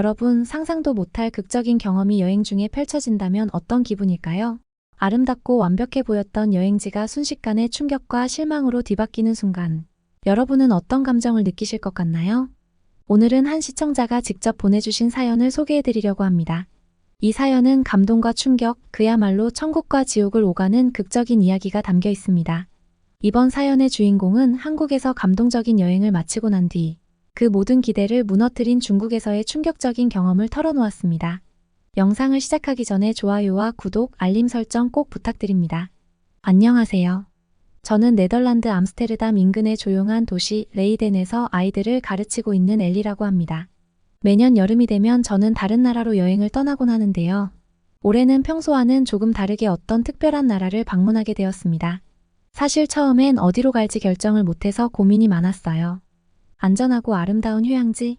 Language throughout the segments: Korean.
여러분, 상상도 못할 극적인 경험이 여행 중에 펼쳐진다면 어떤 기분일까요? 아름답고 완벽해 보였던 여행지가 순식간에 충격과 실망으로 뒤바뀌는 순간, 여러분은 어떤 감정을 느끼실 것 같나요? 오늘은 한 시청자가 직접 보내주신 사연을 소개해드리려고 합니다. 이 사연은 감동과 충격, 그야말로 천국과 지옥을 오가는 극적인 이야기가 담겨 있습니다. 이번 사연의 주인공은 한국에서 감동적인 여행을 마치고 난 뒤, 그 모든 기대를 무너뜨린 중국에서의 충격적인 경험을 털어놓았습니다. 영상을 시작하기 전에 좋아요와 구독, 알림 설정 꼭 부탁드립니다. 안녕하세요. 저는 네덜란드 암스테르담 인근의 조용한 도시 레이덴에서 아이들을 가르치고 있는 엘리라고 합니다. 매년 여름이 되면 저는 다른 나라로 여행을 떠나곤 하는데요. 올해는 평소와는 조금 다르게 어떤 특별한 나라를 방문하게 되었습니다. 사실 처음엔 어디로 갈지 결정을 못해서 고민이 많았어요. 안전하고 아름다운 휴양지,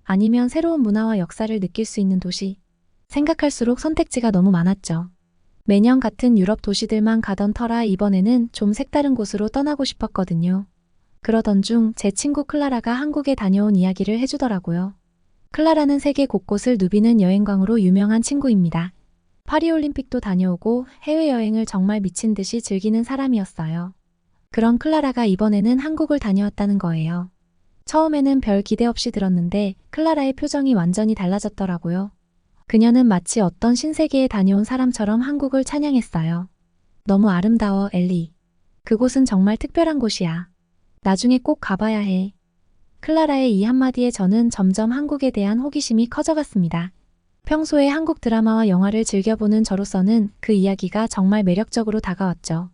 아니면 새로운 문화와 역사를 느낄 수 있는 도시. 생각할수록 선택지가 너무 많았죠. 매년 같은 유럽 도시들만 가던 터라 이번에는 좀 색다른 곳으로 떠나고 싶었거든요. 그러던 중 제 친구 클라라가 한국에 다녀온 이야기를 해주더라고요. 클라라는 세계 곳곳을 누비는 여행광으로 유명한 친구입니다. 파리올림픽도 다녀오고 해외여행을 정말 미친 듯이 즐기는 사람이었어요. 그런 클라라가 이번에는 한국을 다녀왔다는 거예요. 처음에는 별 기대 없이 들었는데 클라라의 표정이 완전히 달라졌더라고요. 그녀는 마치 어떤 신세계에 다녀온 사람처럼 한국을 찬양했어요. 너무 아름다워, 엘리. 그곳은 정말 특별한 곳이야. 나중에 꼭 가봐야 해. 클라라의 이 한마디에 저는 점점 한국에 대한 호기심이 커져갔습니다. 평소에 한국 드라마와 영화를 즐겨보는 저로서는 그 이야기가 정말 매력적으로 다가왔죠.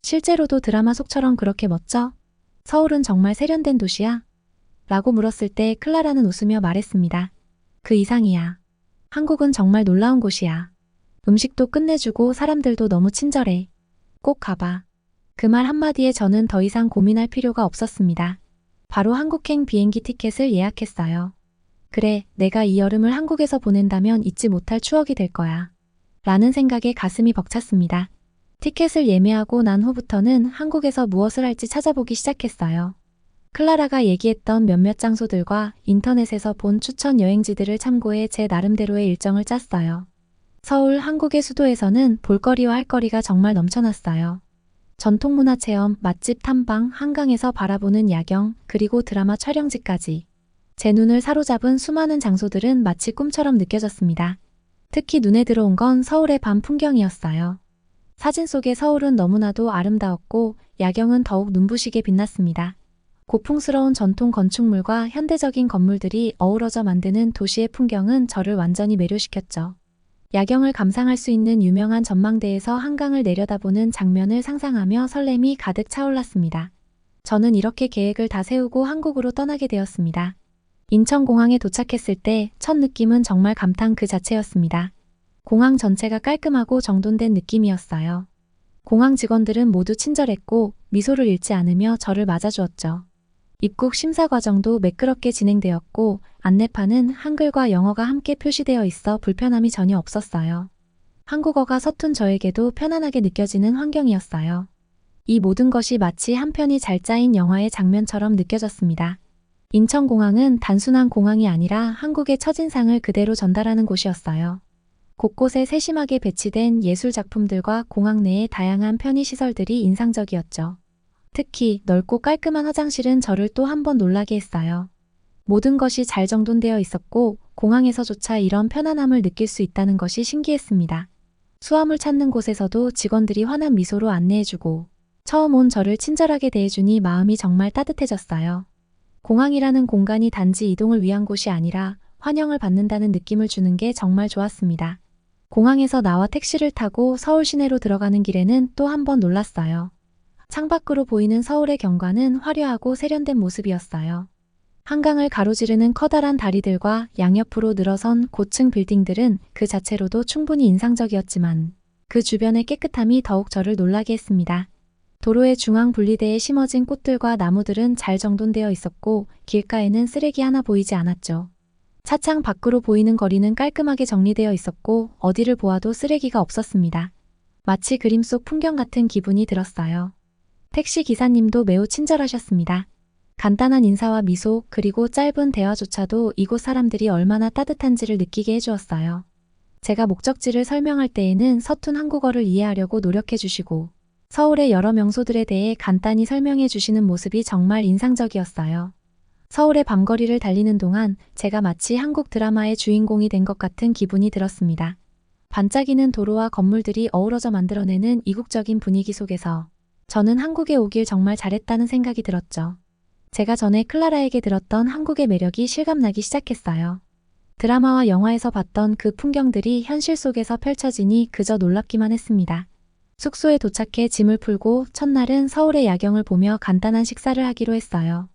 실제로도 드라마 속처럼 그렇게 멋져? 서울은 정말 세련된 도시야? 라고 물었을 때 클라라는 웃으며 말했습니다. 그 이상이야. 한국은 정말 놀라운 곳이야. 음식도 끝내주고 사람들도 너무 친절해. 꼭 가봐. 그 말 한마디에 저는 더 이상 고민할 필요가 없었습니다. 바로 한국행 비행기 티켓을 예약했어요. 그래, 내가 이 여름을 한국에서 보낸다면 잊지 못할 추억이 될 거야. 라는 생각에 가슴이 벅찼습니다. 티켓을 예매하고 난 후부터는 한국에서 무엇을 할지 찾아보기 시작했어요. 클라라가 얘기했던 몇몇 장소들과 인터넷에서 본 추천 여행지들을 참고해 제 나름대로의 일정을 짰어요. 서울, 한국의 수도에서는 볼거리와 할거리가 정말 넘쳐났어요. 전통문화 체험, 맛집 탐방, 한강에서 바라보는 야경, 그리고 드라마 촬영지까지. 제 눈을 사로잡은 수많은 장소들은 마치 꿈처럼 느껴졌습니다. 특히 눈에 들어온 건 서울의 밤 풍경이었어요. 사진 속의 서울은 너무나도 아름다웠고 야경은 더욱 눈부시게 빛났습니다. 고풍스러운 전통 건축물과 현대적인 건물들이 어우러져 만드는 도시의 풍경은 저를 완전히 매료시켰죠. 야경을 감상할 수 있는 유명한 전망대에서 한강을 내려다보는 장면을 상상하며 설렘이 가득 차올랐습니다. 저는 이렇게 계획을 다 세우고 한국으로 떠나게 되었습니다. 인천공항에 도착했을 때 첫 느낌은 정말 감탄 그 자체였습니다. 공항 전체가 깔끔하고 정돈된 느낌이었어요. 공항 직원들은 모두 친절했고 미소를 잃지 않으며 저를 맞아주었죠. 입국 심사 과정도 매끄럽게 진행되었고 안내판은 한글과 영어가 함께 표시되어 있어 불편함이 전혀 없었어요. 한국어가 서툰 저에게도 편안하게 느껴지는 환경이었어요. 이 모든 것이 마치 한 편이 잘 짜인 영화의 장면처럼 느껴졌습니다. 인천공항은 단순한 공항이 아니라 한국의 첫인상을 그대로 전달하는 곳이었어요. 곳곳에 세심하게 배치된 예술 작품들과 공항 내의 다양한 편의시설들이 인상적이었죠. 특히 넓고 깔끔한 화장실은 저를 또 한 번 놀라게 했어요. 모든 것이 잘 정돈되어 있었고 공항에서조차 이런 편안함을 느낄 수 있다는 것이 신기했습니다. 수화물 찾는 곳에서도 직원들이 환한 미소로 안내해주고 처음 온 저를 친절하게 대해주니 마음이 정말 따뜻해졌어요. 공항이라는 공간이 단지 이동을 위한 곳이 아니라 환영을 받는다는 느낌을 주는 게 정말 좋았습니다. 공항에서 나와 택시를 타고 서울 시내로 들어가는 길에는 또 한 번 놀랐어요. 창밖으로 보이는 서울의 경관은 화려하고 세련된 모습이었어요. 한강을 가로지르는 커다란 다리들과 양옆으로 늘어선 고층 빌딩들은 그 자체로도 충분히 인상적이었지만 그 주변의 깨끗함이 더욱 저를 놀라게 했습니다. 도로의 중앙 분리대에 심어진 꽃들과 나무들은 잘 정돈되어 있었고 길가에는 쓰레기 하나 보이지 않았죠. 차창 밖으로 보이는 거리는 깔끔하게 정리되어 있었고 어디를 보아도 쓰레기가 없었습니다. 마치 그림 속 풍경 같은 기분이 들었어요. 택시 기사님도 매우 친절하셨습니다. 간단한 인사와 미소, 그리고 짧은 대화조차도 이곳 사람들이 얼마나 따뜻한지를 느끼게 해주었어요. 제가 목적지를 설명할 때에는 서툰 한국어를 이해하려고 노력해 주시고, 서울의 여러 명소들에 대해 간단히 설명해 주시는 모습이 정말 인상적이었어요. 서울의 밤거리를 달리는 동안 제가 마치 한국 드라마의 주인공이 된 것 같은 기분이 들었습니다. 반짝이는 도로와 건물들이 어우러져 만들어내는 이국적인 분위기 속에서 저는 한국에 오길 정말 잘했다는 생각이 들었죠. 제가 전에 클라라에게 들었던 한국의 매력이 실감나기 시작했어요. 드라마와 영화에서 봤던 그 풍경들이 현실 속에서 펼쳐지니 그저 놀랍기만 했습니다. 숙소에 도착해 짐을 풀고 첫날은 서울의 야경을 보며 간단한 식사를 하기로 했어요.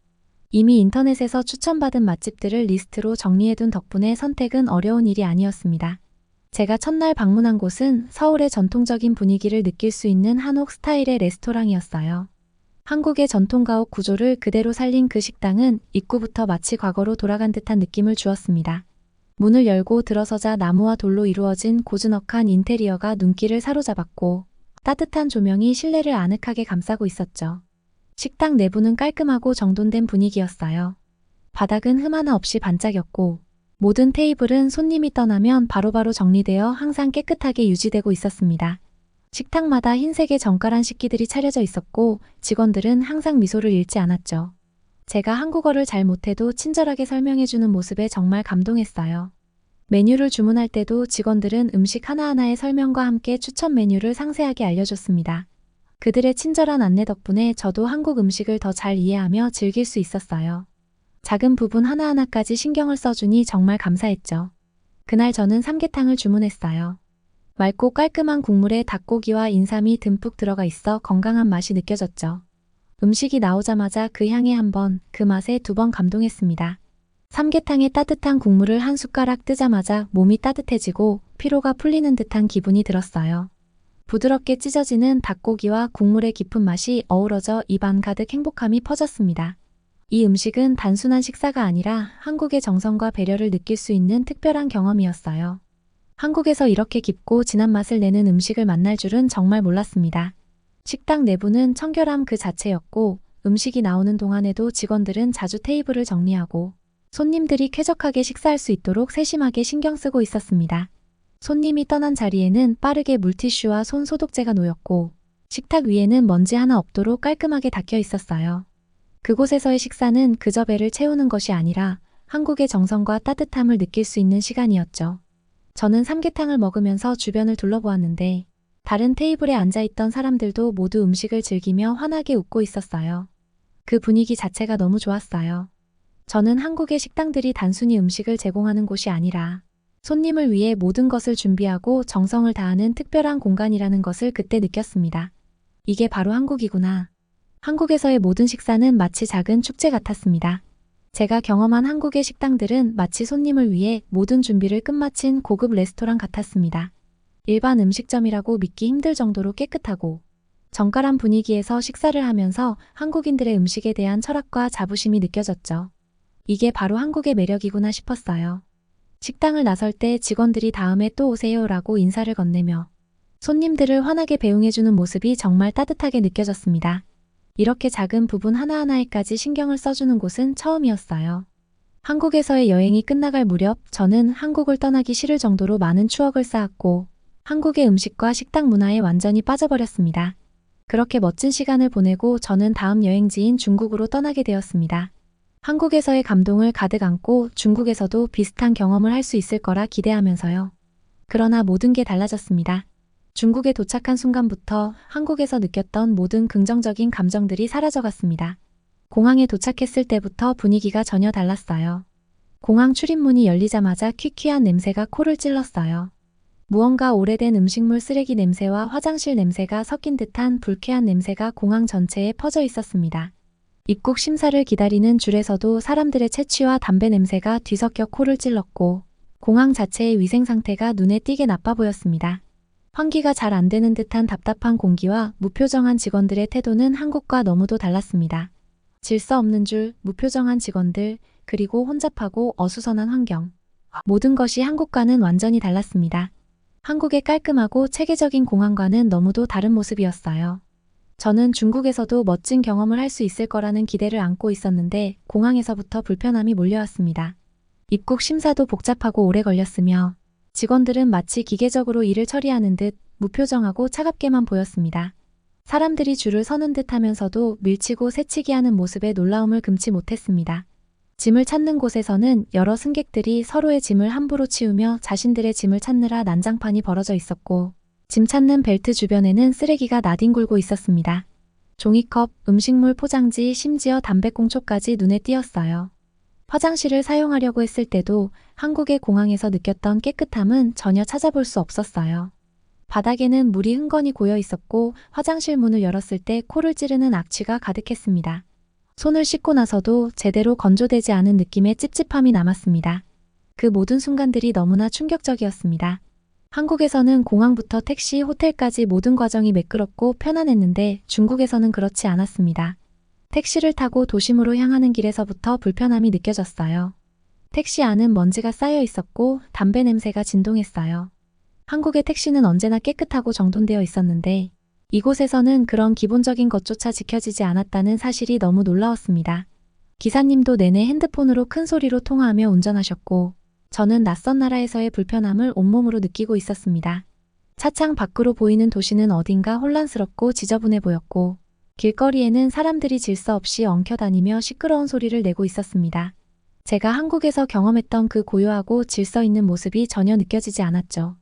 이미 인터넷에서 추천받은 맛집들을 리스트로 정리해둔 덕분에 선택은 어려운 일이 아니었습니다. 제가 첫날 방문한 곳은 서울의 전통적인 분위기를 느낄 수 있는 한옥 스타일의 레스토랑이었어요. 한국의 전통 가옥 구조를 그대로 살린 그 식당은 입구부터 마치 과거로 돌아간 듯한 느낌을 주었습니다. 문을 열고 들어서자 나무와 돌로 이루어진 고즈넉한 인테리어가 눈길을 사로잡았고 따뜻한 조명이 실내를 아늑하게 감싸고 있었죠. 식당 내부는 깔끔하고 정돈된 분위기였어요. 바닥은 흠 하나 없이 반짝였고 모든 테이블은 손님이 떠나면 바로바로 정리되어 항상 깨끗하게 유지되고 있었습니다. 식탁마다 흰색의 정갈한 식기들이 차려져 있었고 직원들은 항상 미소를 잃지 않았죠. 제가 한국어를 잘 못해도 친절하게 설명해주는 모습에 정말 감동했어요. 메뉴를 주문할 때도 직원들은 음식 하나하나의 설명과 함께 추천 메뉴를 상세하게 알려줬습니다. 그들의 친절한 안내 덕분에 저도 한국 음식을 더 잘 이해하며 즐길 수 있었어요. 작은 부분 하나하나까지 신경을 써주니 정말 감사했죠. 그날 저는 삼계탕을 주문했어요. 맑고 깔끔한 국물에 닭고기와 인삼이 듬뿍 들어가 있어 건강한 맛이 느껴졌죠. 음식이 나오자마자 그 향에 한 번, 그 맛에 두 번 감동했습니다. 삼계탕의 따뜻한 국물을 한 숟가락 뜨자마자 몸이 따뜻해지고 피로가 풀리는 듯한 기분이 들었어요. 부드럽게 찢어지는 닭고기와 국물의 깊은 맛이 어우러져 입안 가득 행복함이 퍼졌습니다. 이 음식은 단순한 식사가 아니라 한국의 정성과 배려를 느낄 수 있는 특별한 경험이었어요. 한국에서 이렇게 깊고 진한 맛을 내는 음식을 만날 줄은 정말 몰랐습니다. 식당 내부는 청결함 그 자체였고 음식이 나오는 동안에도 직원들은 자주 테이블을 정리하고 손님들이 쾌적하게 식사할 수 있도록 세심하게 신경 쓰고 있었습니다. 손님이 떠난 자리에는 빠르게 물티슈와 손 소독제가 놓였고 식탁 위에는 먼지 하나 없도록 깔끔하게 닦여 있었어요. 그곳에서의 식사는 그저 배를 채우는 것이 아니라 한국의 정성과 따뜻함을 느낄 수 있는 시간이었죠. 저는 삼계탕을 먹으면서 주변을 둘러보았는데 다른 테이블에 앉아있던 사람들도 모두 음식을 즐기며 환하게 웃고 있었어요. 그 분위기 자체가 너무 좋았어요. 저는 한국의 식당들이 단순히 음식을 제공하는 곳이 아니라 손님을 위해 모든 것을 준비하고 정성을 다하는 특별한 공간이라는 것을 그때 느꼈습니다. 이게 바로 한국이구나. 한국에서의 모든 식사는 마치 작은 축제 같았습니다. 제가 경험한 한국의 식당들은 마치 손님을 위해 모든 준비를 끝마친 고급 레스토랑 같았습니다. 일반 음식점이라고 믿기 힘들 정도로 깨끗하고 정갈한 분위기에서 식사를 하면서 한국인들의 음식에 대한 철학과 자부심이 느껴졌죠. 이게 바로 한국의 매력이구나 싶었어요. 식당을 나설 때 직원들이 다음에 또 오세요라고 인사를 건네며 손님들을 환하게 배웅해주는 모습이 정말 따뜻하게 느껴졌습니다. 이렇게 작은 부분 하나하나에까지 신경을 써주는 곳은 처음이었어요. 한국에서의 여행이 끝나갈 무렵 저는 한국을 떠나기 싫을 정도로 많은 추억을 쌓았고 한국의 음식과 식당 문화에 완전히 빠져버렸습니다. 그렇게 멋진 시간을 보내고 저는 다음 여행지인 중국으로 떠나게 되었습니다. 한국에서의 감동을 가득 안고 중국에서도 비슷한 경험을 할 수 있을 거라 기대하면서요. 그러나 모든 게 달라졌습니다. 중국에 도착한 순간부터 한국에서 느꼈던 모든 긍정적인 감정들이 사라져갔습니다. 공항에 도착했을 때부터 분위기가 전혀 달랐어요. 공항 출입문이 열리자마자 퀴퀴한 냄새가 코를 찔렀어요. 무언가 오래된 음식물 쓰레기 냄새와 화장실 냄새가 섞인 듯한 불쾌한 냄새가 공항 전체에 퍼져 있었습니다. 입국 심사를 기다리는 줄에서도 사람들의 채취와 담배 냄새가 뒤섞여 코를 찔렀고 공항 자체의 위생 상태가 눈에 띄게 나빠 보였습니다. 환기가 잘 안 되는 듯한 답답한 공기와 무표정한 직원들의 태도는 한국과 너무도 달랐습니다. 질서 없는 줄, 무표정한 직원들, 그리고 혼잡하고 어수선한 환경. 모든 것이 한국과는 완전히 달랐습니다. 한국의 깔끔하고 체계적인 공항과는 너무도 다른 모습이었어요. 저는 중국에서도 멋진 경험을 할 수 있을 거라는 기대를 안고 있었는데 공항에서부터 불편함이 몰려왔습니다. 입국 심사도 복잡하고 오래 걸렸으며 직원들은 마치 기계적으로 일을 처리하는 듯 무표정하고 차갑게만 보였습니다. 사람들이 줄을 서는 듯 하면서도 밀치고 새치기 하는 모습에 놀라움을 금치 못했습니다. 짐을 찾는 곳에서는 여러 승객들이 서로의 짐을 함부로 치우며 자신들의 짐을 찾느라 난장판이 벌어져 있었고 짐 찾는 벨트 주변에는 쓰레기가 나뒹굴고 있었습니다. 종이컵, 음식물 포장지, 심지어 담배꽁초까지 눈에 띄었어요. 화장실을 사용하려고 했을 때도 한국의 공항에서 느꼈던 깨끗함은 전혀 찾아볼 수 없었어요. 바닥에는 물이 흥건히 고여 있었고 화장실 문을 열었을 때 코를 찌르는 악취가 가득했습니다. 손을 씻고 나서도 제대로 건조되지 않은 느낌의 찝찝함이 남았습니다. 그 모든 순간들이 너무나 충격적이었습니다. 한국에서는 공항부터 택시, 호텔까지 모든 과정이 매끄럽고 편안했는데 중국에서는 그렇지 않았습니다. 택시를 타고 도심으로 향하는 길에서부터 불편함이 느껴졌어요. 택시 안은 먼지가 쌓여 있었고 담배 냄새가 진동했어요. 한국의 택시는 언제나 깨끗하고 정돈되어 있었는데 이곳에서는 그런 기본적인 것조차 지켜지지 않았다는 사실이 너무 놀라웠습니다. 기사님도 내내 핸드폰으로 큰 소리로 통화하며 운전하셨고 저는 낯선 나라에서의 불편함을 온몸으로 느끼고 있었습니다. 차창 밖으로 보이는 도시는 어딘가 혼란스럽고 지저분해 보였고 길거리에는 사람들이 질서 없이 엉켜다니며 시끄러운 소리를 내고 있었습니다. 제가 한국에서 경험했던 그 고요하고 질서 있는 모습이 전혀 느껴지지 않았죠.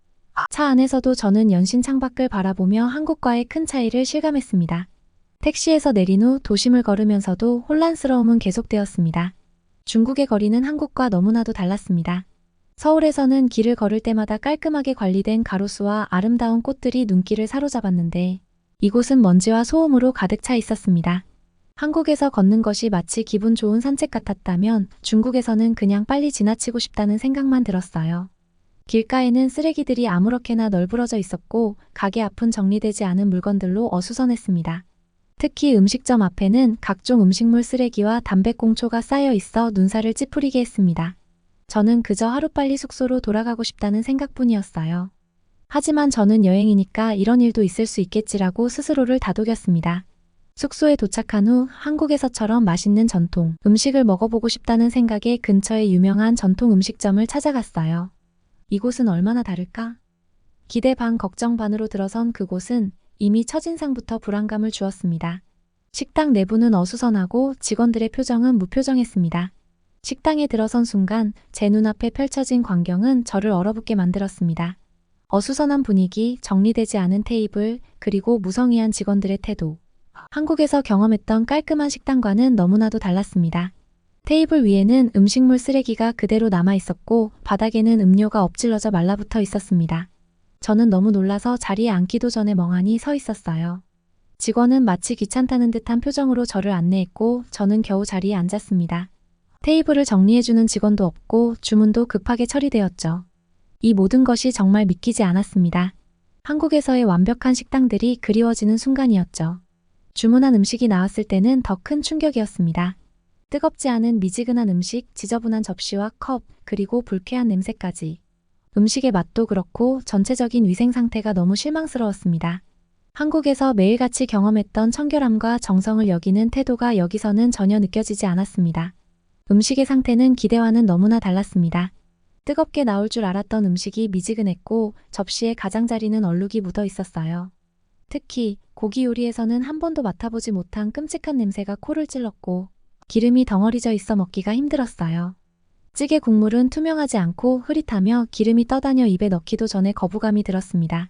차 안에서도 저는 연신 창밖을 바라보며 한국과의 큰 차이를 실감했습니다. 택시에서 내린 후 도심을 걸으면서도 혼란스러움은 계속되었습니다. 중국의 거리는 한국과 너무나도 달랐습니다. 서울에서는 길을 걸을 때마다 깔끔하게 관리된 가로수와 아름다운 꽃들이 눈길을 사로잡았는데 이곳은 먼지와 소음으로 가득 차 있었습니다. 한국에서 걷는 것이 마치 기분 좋은 산책 같았다면 중국에서는 그냥 빨리 지나치고 싶다는 생각만 들었어요. 길가에는 쓰레기들이 아무렇게나 널브러져 있었고 가게 앞은 정리되지 않은 물건들로 어수선했습니다. 특히 음식점 앞에는 각종 음식물 쓰레기와 담배꽁초가 쌓여 있어 눈살을 찌푸리게 했습니다. 저는 그저 하루빨리 숙소로 돌아가고 싶다는 생각뿐이었어요. 하지만 저는 여행이니까 이런 일도 있을 수 있겠지라고 스스로를 다독였습니다. 숙소에 도착한 후 한국에서처럼 맛있는 전통 음식을 먹어보고 싶다는 생각에 근처에 유명한 전통 음식점을 찾아갔어요. 이곳은 얼마나 다를까? 기대 반 걱정 반으로 들어선 그곳은 이미 첫인상부터 불안감을 주었습니다. 식당 내부는 어수선하고 직원들의 표정은 무표정했습니다. 식당에 들어선 순간 제 눈앞에 펼쳐진 광경은 저를 얼어붙게 만들었습니다. 어수선한 분위기, 정리되지 않은 테이블, 그리고 무성의한 직원들의 태도. 한국에서 경험했던 깔끔한 식당과는 너무나도 달랐습니다. 테이블 위에는 음식물 쓰레기가 그대로 남아 있었고 바닥에는 음료가 엎질러져 말라붙어 있었습니다. 저는 너무 놀라서 자리에 앉기도 전에 멍하니 서 있었어요. 직원은 마치 귀찮다는 듯한 표정으로 저를 안내했고 저는 겨우 자리에 앉았습니다. 테이블을 정리해주는 직원도 없고 주문도 급하게 처리되었죠. 이 모든 것이 정말 믿기지 않았습니다. 한국에서의 완벽한 식당들이 그리워지는 순간이었죠. 주문한 음식이 나왔을 때는 더 큰 충격이었습니다. 뜨겁지 않은 미지근한 음식, 지저분한 접시와 컵, 그리고 불쾌한 냄새까지. 음식의 맛도 그렇고 전체적인 위생 상태가 너무 실망스러웠습니다. 한국에서 매일같이 경험했던 청결함과 정성을 여기는 태도가 여기서는 전혀 느껴지지 않았습니다. 음식의 상태는 기대와는 너무나 달랐습니다. 뜨겁게 나올 줄 알았던 음식이 미지근했고 접시에 가장자리는 얼룩이 묻어 있었어요. 특히 고기 요리에서는 한 번도 맡아보지 못한 끔찍한 냄새가 코를 찔렀고 기름이 덩어리져 있어 먹기가 힘들었어요. 찌개 국물은 투명하지 않고 흐릿하며 기름이 떠다녀 입에 넣기도 전에 거부감이 들었습니다.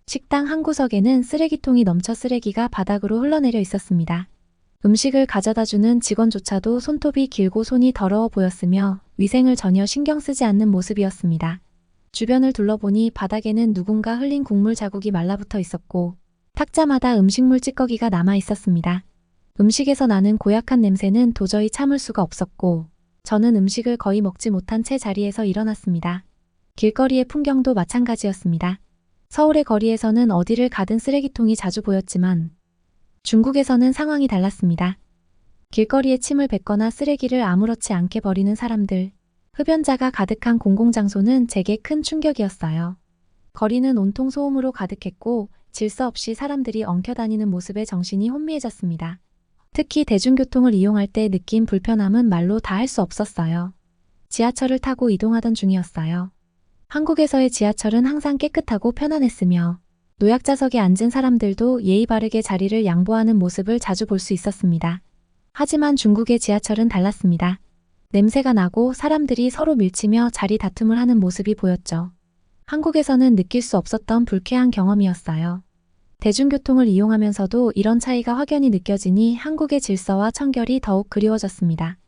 식당 한 구석에는 쓰레기통이 넘쳐 쓰레기가 바닥으로 흘러내려 있었습니다. 음식을 가져다주는 직원조차도 손톱이 길고 손이 더러워 보였으며 위생을 전혀 신경 쓰지 않는 모습이었습니다. 주변을 둘러보니 바닥에는 누군가 흘린 국물 자국이 말라붙어 있었고 탁자마다 음식물 찌꺼기가 남아 있었습니다. 음식에서 나는 고약한 냄새는 도저히 참을 수가 없었고 저는 음식을 거의 먹지 못한 채 자리에서 일어났습니다. 길거리의 풍경도 마찬가지였습니다. 서울의 거리에서는 어디를 가든 쓰레기통이 자주 보였지만 중국에서는 상황이 달랐습니다. 길거리에 침을 뱉거나 쓰레기를 아무렇지 않게 버리는 사람들, 흡연자가 가득한 공공장소는 제게 큰 충격이었어요. 거리는 온통 소음으로 가득했고 질서 없이 사람들이 엉켜다니는 모습에 정신이 혼미해졌습니다. 특히 대중교통을 이용할 때 느낀 불편함은 말로 다 할 수 없었어요. 지하철을 타고 이동하던 중이었어요. 한국에서의 지하철은 항상 깨끗하고 편안했으며 노약자석에 앉은 사람들도 예의 바르게 자리를 양보하는 모습을 자주 볼 수 있었습니다. 하지만 중국의 지하철은 달랐습니다. 냄새가 나고 사람들이 서로 밀치며 자리 다툼을 하는 모습이 보였죠. 한국에서는 느낄 수 없었던 불쾌한 경험이었어요. 대중교통을 이용하면서도 이런 차이가 확연히 느껴지니 한국의 질서와 청결이 더욱 그리워졌습니다.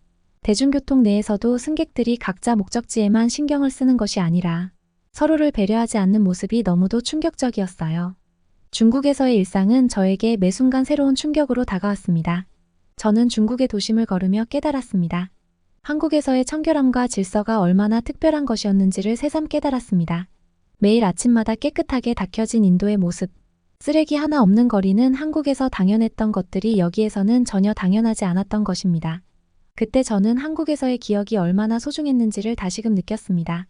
대중교통 내에서도 승객들이 각자 목적지에만 신경을 쓰는 것이 아니라 서로를 배려하지 않는 모습이 너무도 충격적이었어요. 중국에서의 일상은 저에게 매 순간 새로운 충격으로 다가왔습니다. 저는 중국의 도심을 걸으며 깨달았습니다. 한국에서의 청결함과 질서가 얼마나 특별한 것이었는지를 새삼 깨달았습니다. 매일 아침마다 깨끗하게 닦여진 인도의 모습, 쓰레기 하나 없는 거리는 한국에서 당연했던 것들이 여기에서는 전혀 당연하지 않았던 것입니다. 그때 저는 한국에서의 기억이 얼마나 소중했는지를 다시금 느꼈습니다.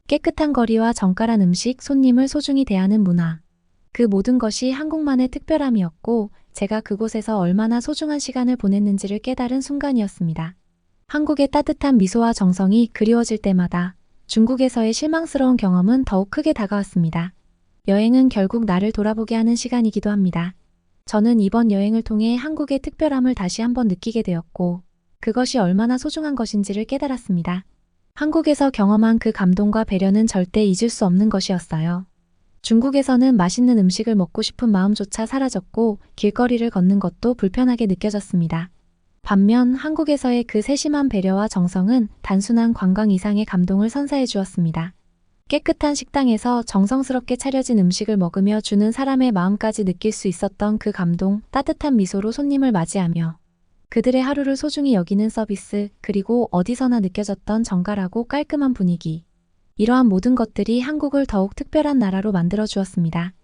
깨끗한 거리와 정갈한 음식, 손님을 소중히 대하는 문화. 그 모든 것이 한국만의 특별함이었고 제가 그곳에서 얼마나 소중한 시간을 보냈는지를 깨달은 순간이었습니다. 한국의 따뜻한 미소와 정성이 그리워질 때마다 중국에서의 실망스러운 경험은 더욱 크게 다가왔습니다. 여행은 결국 나를 돌아보게 하는 시간이기도 합니다. 저는 이번 여행을 통해 한국의 특별함을 다시 한번 느끼게 되었고 그것이 얼마나 소중한 것인지를 깨달았습니다. 한국에서 경험한 그 감동과 배려는 절대 잊을 수 없는 것이었어요. 중국에서는 맛있는 음식을 먹고 싶은 마음조차 사라졌고 길거리를 걷는 것도 불편하게 느껴졌습니다. 반면 한국에서의 그 세심한 배려와 정성은 단순한 관광 이상의 감동을 선사해 주었습니다. 깨끗한 식당에서 정성스럽게 차려진 음식을 먹으며 주는 사람의 마음까지 느낄 수 있었던 그 감동, 따뜻한 미소로 손님을 맞이하며 그들의 하루를 소중히 여기는 서비스, 그리고 어디서나 느껴졌던 정갈하고 깔끔한 분위기. 이러한 모든 것들이 한국을 더욱 특별한 나라로 만들어 주었습니다.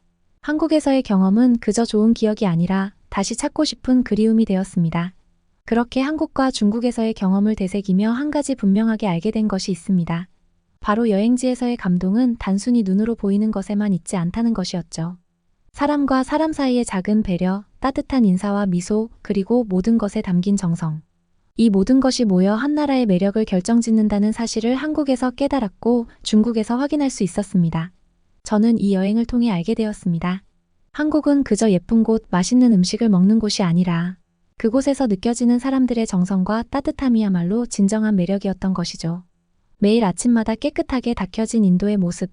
한국에서의 경험은 그저 좋은 기억이 아니라 다시 찾고 싶은 그리움이 되었습니다. 그렇게 한국과 중국에서의 경험을 되새기며 한 가지 분명하게 알게 된 것이 있습니다. 바로 여행지에서의 감동은 단순히 눈으로 보이는 것에만 있지 않다는 것이었죠. 사람과 사람 사이의 작은 배려, 따뜻한 인사와 미소, 그리고 모든 것에 담긴 정성. 이 모든 것이 모여 한 나라의 매력을 결정짓는다는 사실을 한국에서 깨달았고 중국에서 확인할 수 있었습니다. 저는 이 여행을 통해 알게 되었습니다. 한국은 그저 예쁜 곳, 맛있는 음식을 먹는 곳이 아니라 그곳에서 느껴지는 사람들의 정성과 따뜻함이야말로 진정한 매력이었던 것이죠. 매일 아침마다 깨끗하게 닦여진 인도의 모습,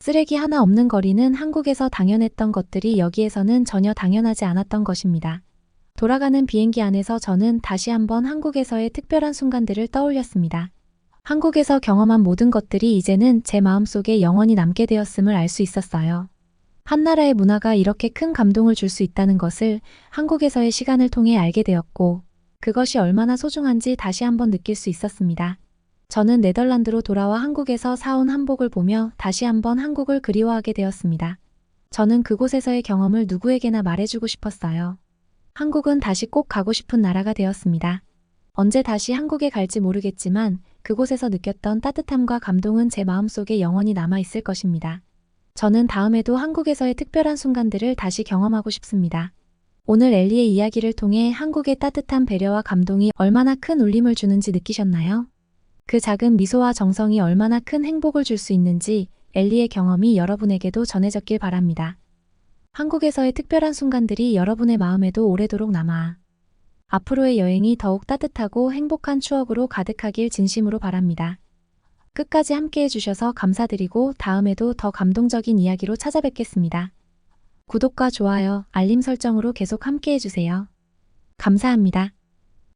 쓰레기 하나 없는 거리는 한국에서 당연했던 것들이 여기에서는 전혀 당연하지 않았던 것입니다. 돌아가는 비행기 안에서 저는 다시 한번 한국에서의 특별한 순간들을 떠올렸습니다. 한국에서 경험한 모든 것들이 이제는 제 마음속에 영원히 남게 되었음을 알 수 있었어요. 한 나라의 문화가 이렇게 큰 감동을 줄 수 있다는 것을 한국에서의 시간을 통해 알게 되었고 그것이 얼마나 소중한지 다시 한번 느낄 수 있었습니다. 저는 네덜란드로 돌아와 한국에서 사온 한복을 보며 다시 한번 한국을 그리워하게 되었습니다. 저는 그곳에서의 경험을 누구에게나 말해주고 싶었어요. 한국은 다시 꼭 가고 싶은 나라가 되었습니다. 언제 다시 한국에 갈지 모르겠지만 그곳에서 느꼈던 따뜻함과 감동은 제 마음속에 영원히 남아있을 것입니다. 저는 다음에도 한국에서의 특별한 순간들을 다시 경험하고 싶습니다. 오늘 엘리의 이야기를 통해 한국의 따뜻한 배려와 감동이 얼마나 큰 울림을 주는지 느끼셨나요? 그 작은 미소와 정성이 얼마나 큰 행복을 줄 수 있는지 엘리의 경험이 여러분에게도 전해졌길 바랍니다. 한국에서의 특별한 순간들이 여러분의 마음에도 오래도록 남아 앞으로의 여행이 더욱 따뜻하고 행복한 추억으로 가득하길 진심으로 바랍니다. 끝까지 함께 해주셔서 감사드리고 다음에도 더 감동적인 이야기로 찾아뵙겠습니다. 구독과 좋아요, 알림 설정으로 계속 함께 해주세요. 감사합니다.